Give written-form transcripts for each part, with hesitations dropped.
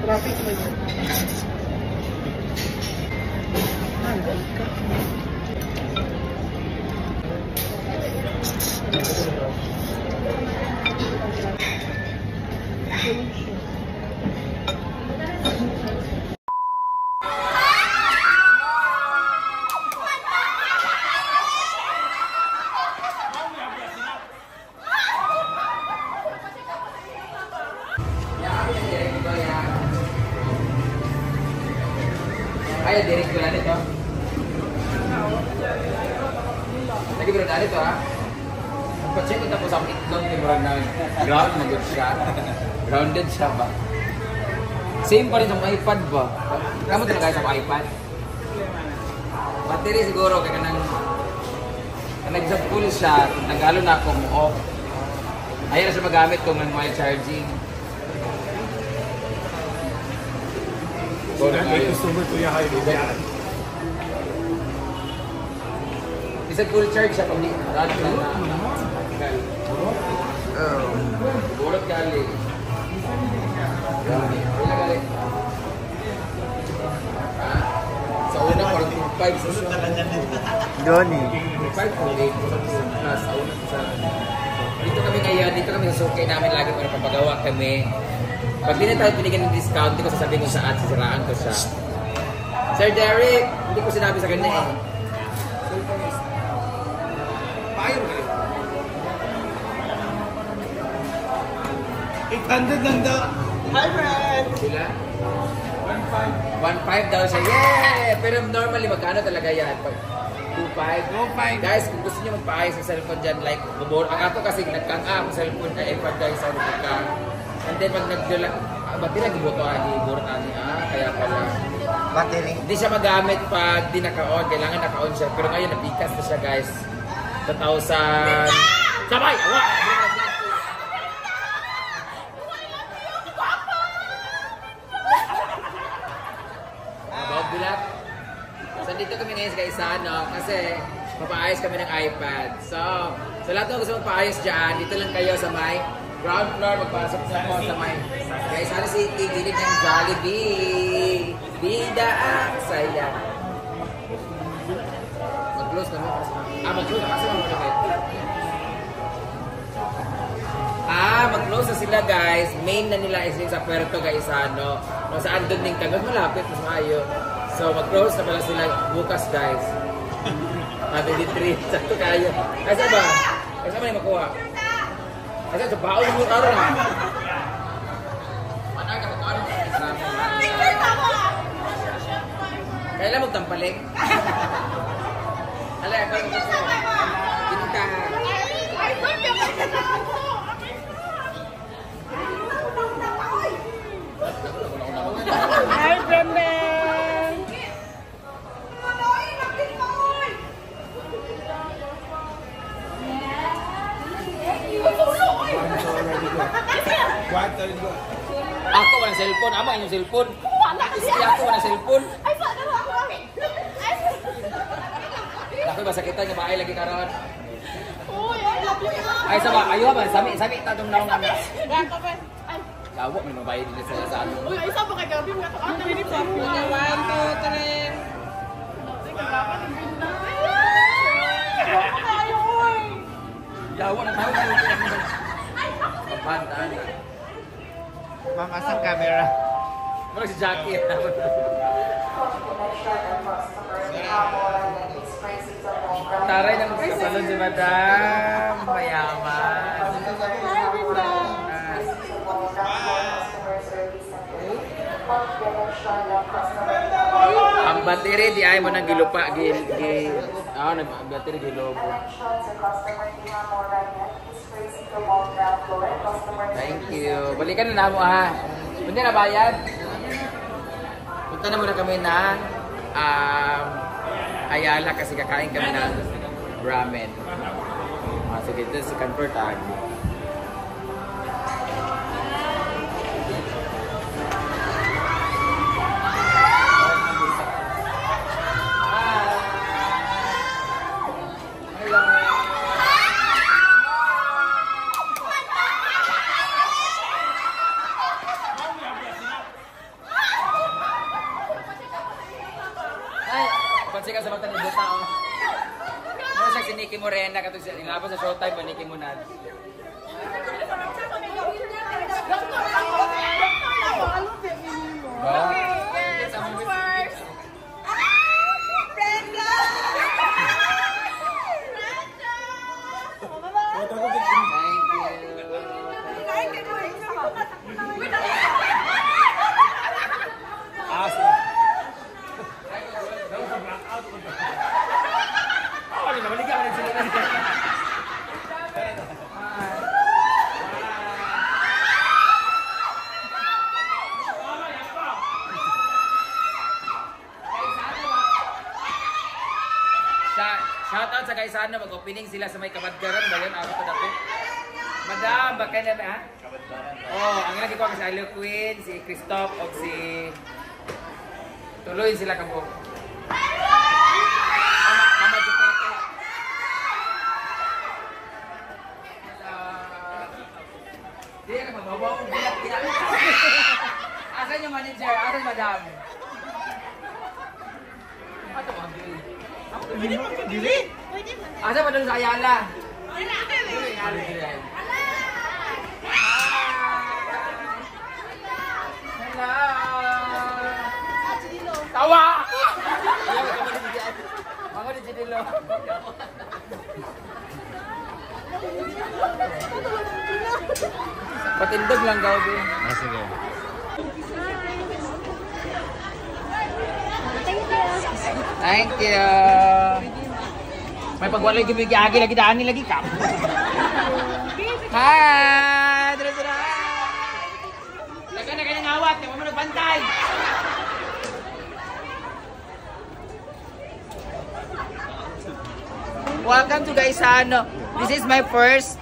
Traffic ba yun? Hanggang ka. Ay, direct ko na nito. Lagi bro na nito ha. Pag-check ko tapos ang itlog ni bro na ground na good siya. Grounded siya ba? Same pa rin sa iPad ba? Kamu talaga sa iPad? Battery siguro kaya kanang nag-zap full siya. Nag-alo na ako mo off. Ayaw na siya magamit kung may charging. Isa full charge siya kung di rad na burot gali. Sa una 45 sa siya. Johnny. 5.8 sa una sa dito kami ngayon, dito kami sa sukay namin lagi para papagawa kami. Pag di na tayo binigyan ng discount, hindi ko sasabihin kung saan, sisiraan ko siya. Sir Derek, hindi ko sinabi sa kanya eh. Payo ka rin. 800 lang daw. Hi, friend! Sila? 1.5 daw siya. Yeah! Pero normally, magkano talaga yan? 2.5? Guys, kung gusto niyo magpaayos ng cellphone dyan, like, ang ako kasi nagkang-up cellphone na iPad guys, sa Rubuka. And then, pag nagdala, ba't di nag-ibuto iburo namin? Kaya pala. Battery. Hindi siya magamit pag di naka-on. Kailangan naka-on siya. Pero ngayon, nabikas na siya, guys. 2,000... Sabay! Awa! About bilat. So, dito kami ngayon sa Gaisano kasi mapaayos kami ng iPad. So, sa lahat ng gusto magpaayos dyan, dito lang kayo sa may ground floor, magpasok sa po sa may Gaisano City, gilid ng Jollibee. Bida ang saya. Mag-close kami. Mag-close na kasi mag-close. Mag-close na sila guys. Main na nila is sa Puerto Gaisano. Kung saan doon din kami, malapit, mas maayo. So, mag-close na pala sila bukas guys. 23, sakto kayo. Asa ba? Asa ba yung makuha? Asa, sa baon mo araw na. Kailan magtampaling? Alay, ako yung gusto. Pinta. Hi, Brendan! Ako walang cellphone. Ama inyong cellphone. Istri ako walang cellphone. Ako ba sakitan nga bahay lagi karon. Ay sama ayo ba sami tatong naong namin. Lawo may mabayad din sa ano. Uy, isa pa kay gabi nga to. Ano ni pa? 1 2 3. Lawo na tayo. Pantaan. Ma'am, asang camera? Ano si Jackie? Taray ng kapalon si Madam. Mayaman. Ang battery di ay mo nang gilupa battery gilobo. Thank you. Balikan na mo ha. Hindi na bayad. Punta na muna kami ng Ayala kasi kakain kami ng ramen. Sige, dito si Convert Buta oh. Ano siya si Nicki Morena katong siya ingapon sa Showtime ba Nicki Monad. Shoutout sa Gaisano, mag-opening sila sa may Kabadgaran ba yun? Ako pa dati. Madam, baka na ha? Kabadgaran. Oh, ang lagi ko si Alo Queen, si Christoph, o si... Tuloy sila kamo. Mama Jupete. Hindi ka mababaw. Asan yung manager? Asan madam? Ato mga bill. Pwede mo dili. Asa pa doon sa Ayala? Hello! Tawa! Ako din si Dilo. Patindog lang gabi. Sige. Thank you. May pagwalay gibigi-agi lagi daan lagi ka. Hi! Dira-dira! Laga na kanyang awat, di mo nagbantay. Welcome to Gaisano. This is my first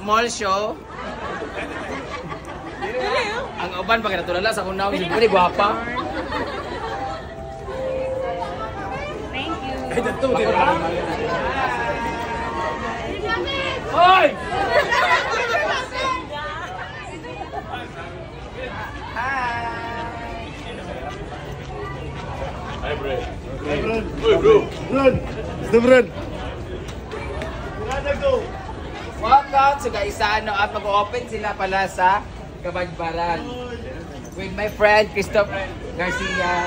mall show. Ang uban pag natulala sa kunaw, siyempre gwapa. Ay, dato din. Hoy! Hi, bro. Hi, bro. Hey, bro. Run. Stop run. Welcome to Gaisano at mag-open sila pala sa Kabadbaran with my friend Christoph Garcia.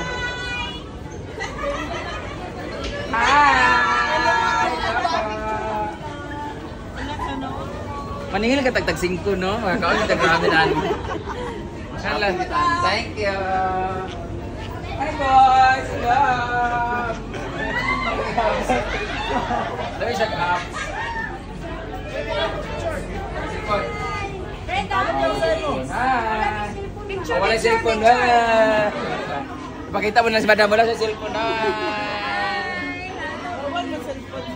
Hi! Maningil ka tagtag 5, no? Mga kaon yung tag-ramen namin. Thank you! Hi boys! Hello! Let me check up. Hi! Wala yung cellphone. Pakita mo na si madam. Wala sa cellphone.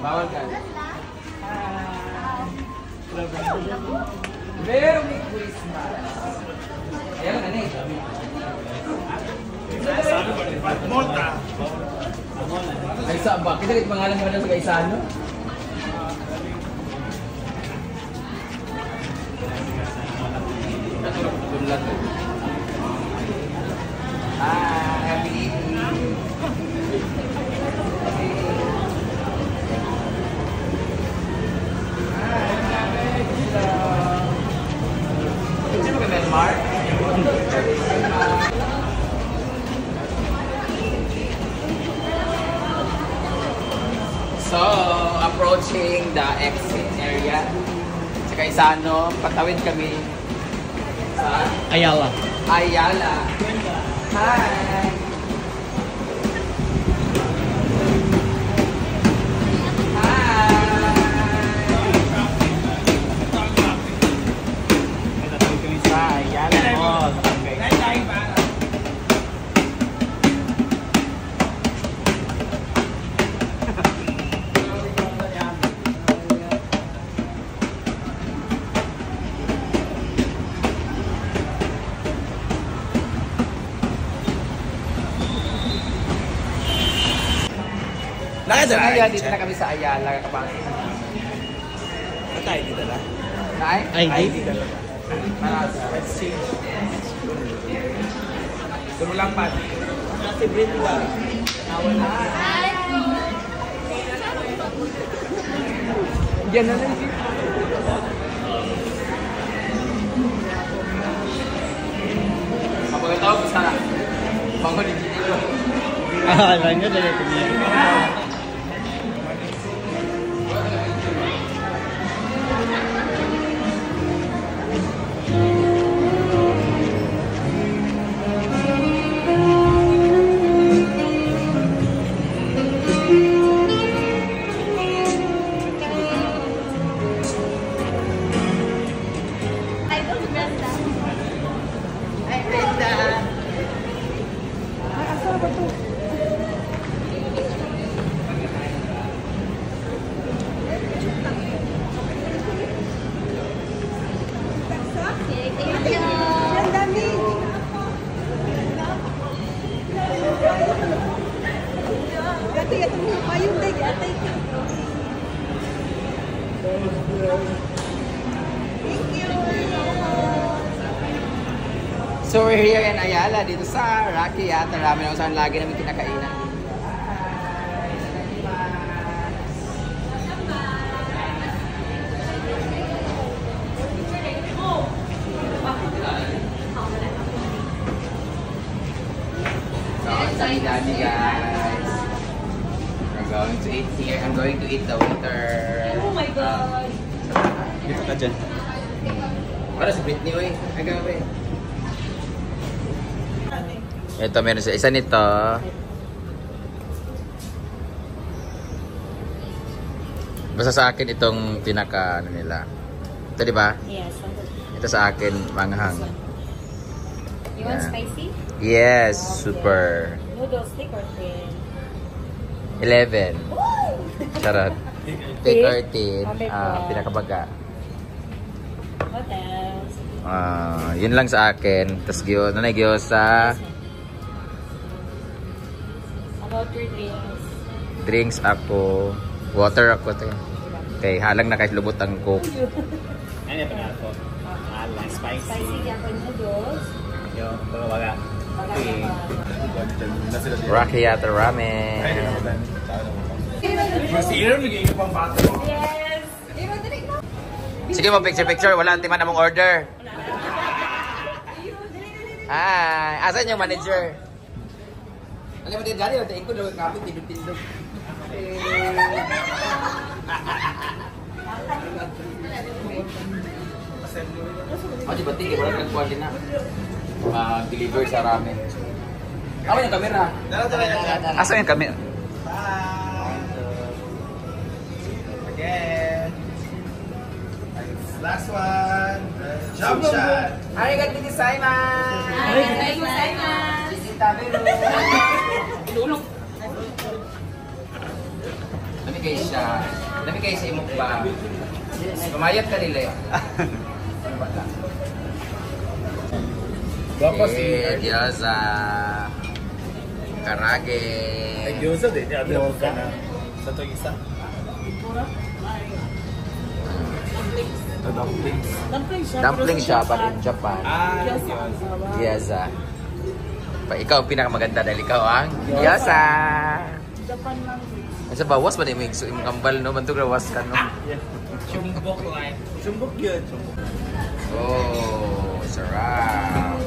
Bawal ka. Merry Christmas. Ayan na ni. Ay saan ba? Kita rin pangalan mo na sa Gaisano? Happy evening. Sino ka Melmar? So, approaching the exit area sa Gaisano, patawid kami sa Ayala. Ayala. Hi! So ngayon, dito na kami sa Ayala, kapangin. Patay, dito na. Ay? Ay, dito na. Let's see. Tulo lang pa. Kasi Brenda. Nawala. Yan na lang. Kapag ko sa mga dito. Ah, lang yun. Dali ko niya. So we're here in Ayala, dito sa Rocky Yata Ramen, kung saan lagi namin kinakainan. So, sa Daddy guys. We're going to eat here. I'm going to eat the winter. Oh my God! Dito ka dyan. Para sa Britney, oy. Agawe. Ito, meron sa isa nito. Basta sa akin itong pinaka ano nila. Ito, di ba? Yes. Ito sa akin, manghang. You want Yeah. spicy? Yes, super. Noodle stick or thin? 11. Charot. Take 13. Okay. Pinakabaga. What else? Yun lang sa akin. Tapos gyoza. About your drinks? Drinks ako. Water ako. Okay, halang na kahit lubot ang coke. Ano yung pinako? Alang, spicy. Spicy Japan noodles. Yung baga. Okay. Rocky Yata Ramen. Masira, naging pang bata mo. Yes! Sige mo, picture. Wala ang timan na mong order. Hi. Asan yung manager? Alam mo din dali, tingin ko daw kapit, tindog-tindog. Di ba tingin? Wala nagkuha din na. Mag-deliver sa ramen. Ako yung camera. Asan yung camera? Again. Last one. Jump shot. Arigato gozaimasu. Arigato gozaimasu. Inulog. Dami kayo siya. Dami kayo sa imok ba? Kumayat ka nila eh. Gyoza. Karage. Ay, gyoza din. Ano ka na? Sa ito isa? Dumplings. Dumpling siya pa rin Japan. Ah, gyoza. Gyoza. Ikaw ang pinakamaganda dahil ikaw ang gyoza. Japan lang. Sa bawas ba yung imong kambal no? Bantog rawas ka no? Chumbok like. Chumbok yun. Chumbok. Oh, sarap.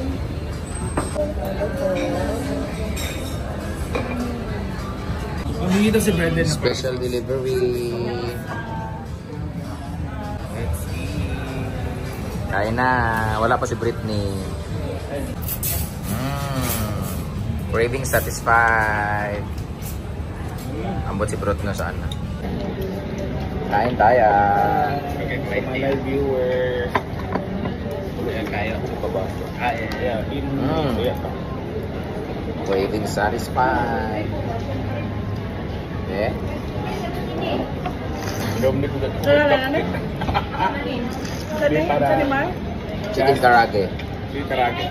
Humingi daw si Brendan. Special delivery. Let's eat. Kain na. Wala pa si Britney. Craving satisfied. Ambot si Brot na saan na. Kain tayo. Okay, mga viewer. Ayan, kaya ko pa ba? Ah, yeah. Craving satisfied. Eh? Dominic ko dito. Chicken karage. Chicken karage.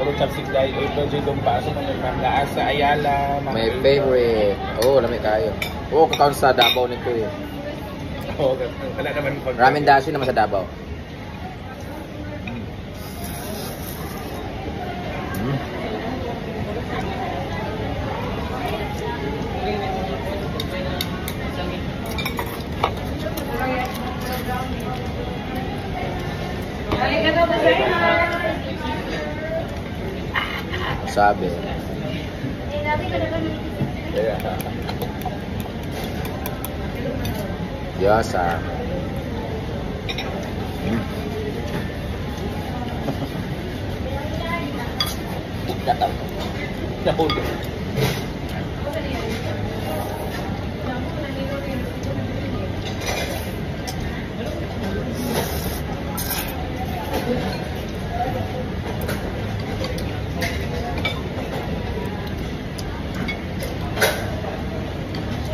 Pero chapsik dahil ito dito pa sa mga sa Ayala. My favorite. Oh, lamig kayo. Oh, kakaon sa Davao nito eh. Oo, wala naman ko. Ramen dashi naman sa Davao. Arigatou gozaimasu. Sabi. Biasa.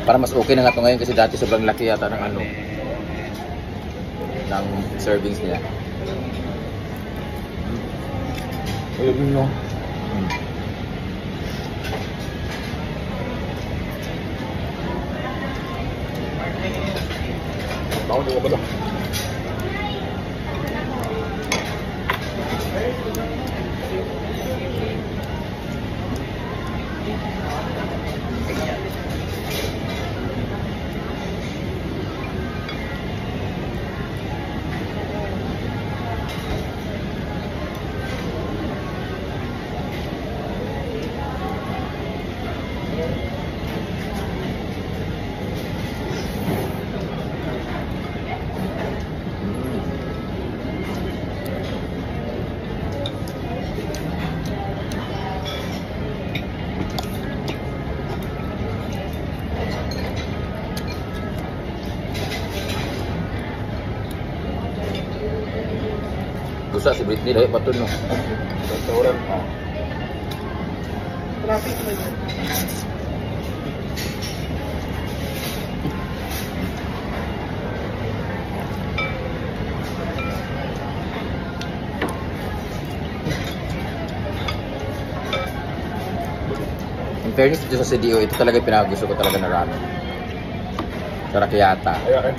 Para mas okay na nga ito ngayon kasi dati sobrang laki yata ng ano ng servings niya. Ayun nyo. Bawang di ko ba ito? Gusto si Britney dahil patun no. Restaurant pa. Traffic mo yun. In fairness dito sa CDO, ito talaga yung pinakagusto ko talaga na ramen. Sa Rakyata. Ayan.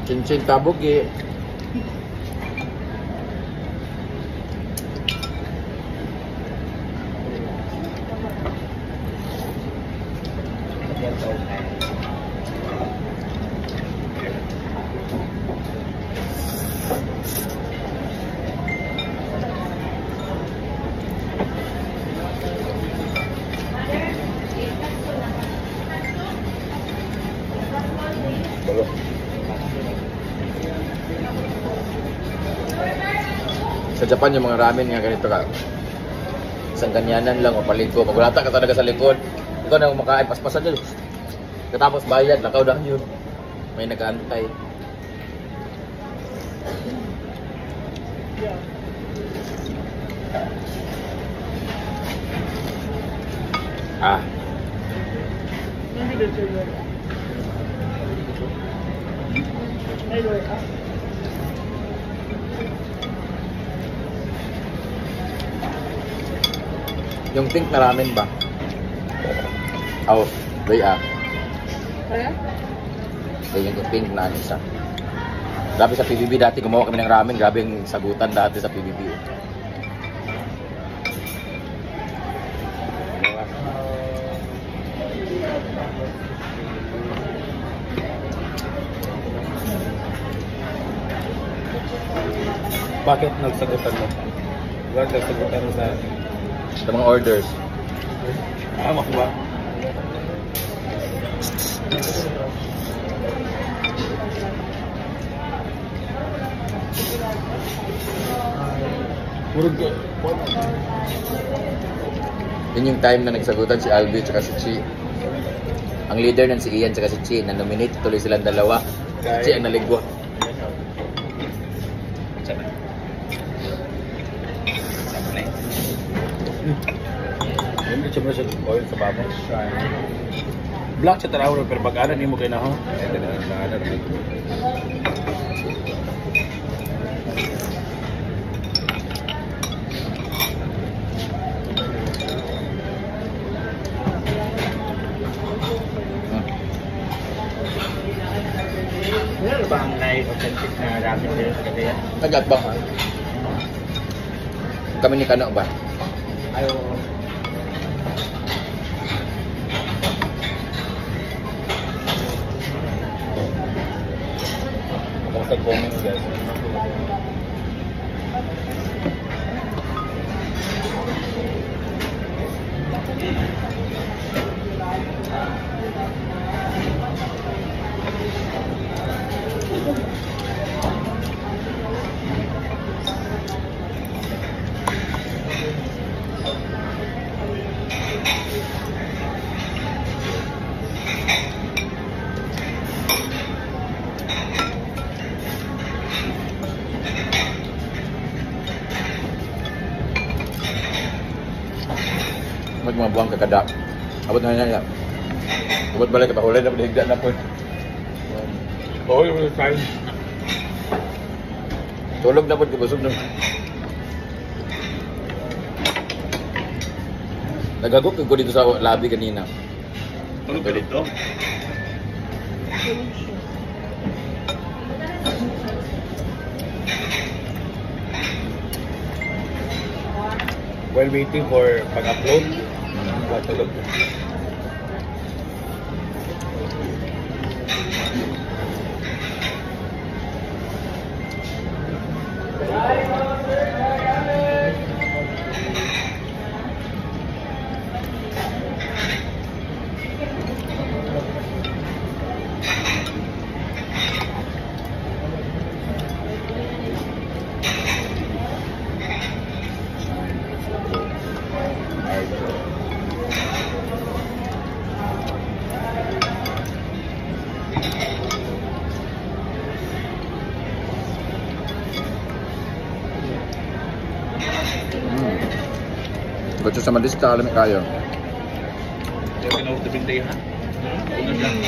Cincin tabuki. Sa Japan yung mga ramen nga ganito ka. Isang ganyanan lang o paliko. Magulata ka talaga sa likod. Ikaw na kumakain, paspasan yun. Katapos bayad, lakaw na yun. May nag-aantay. Ah. Hindi ko sure. Ay, Lord. Yung pink na ramen ba? Oh, bay ah. Kaya? Yung pink na ano isa. Grabe sa PBB dati, gumawa kami ng ramen. Grabe yung sagutan dati sa PBB. Bakit nagsagutan mo? Bakit nagsagutan mo sa mga orders? Tama ba? Yun yung time na nagsagutan si Albi at si Chi. Ang leader nun si Ian at si Chi. Na-nominate tuloy silang dalawa. Si Chi ang naligwa. Sama. Sama na eh. Hindi siya sa oil sa baba. Black sa taraw pero pag-anan mo kayo na ho. Ito na ang naanan. Ano ba ang authentic na ramen dito sa Cagayan? Nagat ba? Kami ni Kano ba? Ayaw. Kamusta comments guys? Mag mga buwang kakada. Abot na niya. Abot balik ka pa ulay dapat higda na po. Oo, yung time. Tulog na po kubusog na. Nagagok ko dito sa lobby kanina. Ano ba dito? While waiting for pag-upload, matulog. Baca sama lista alam kayo. Yung pinauto bintay ha? Unod lang.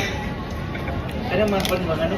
Ano man, ano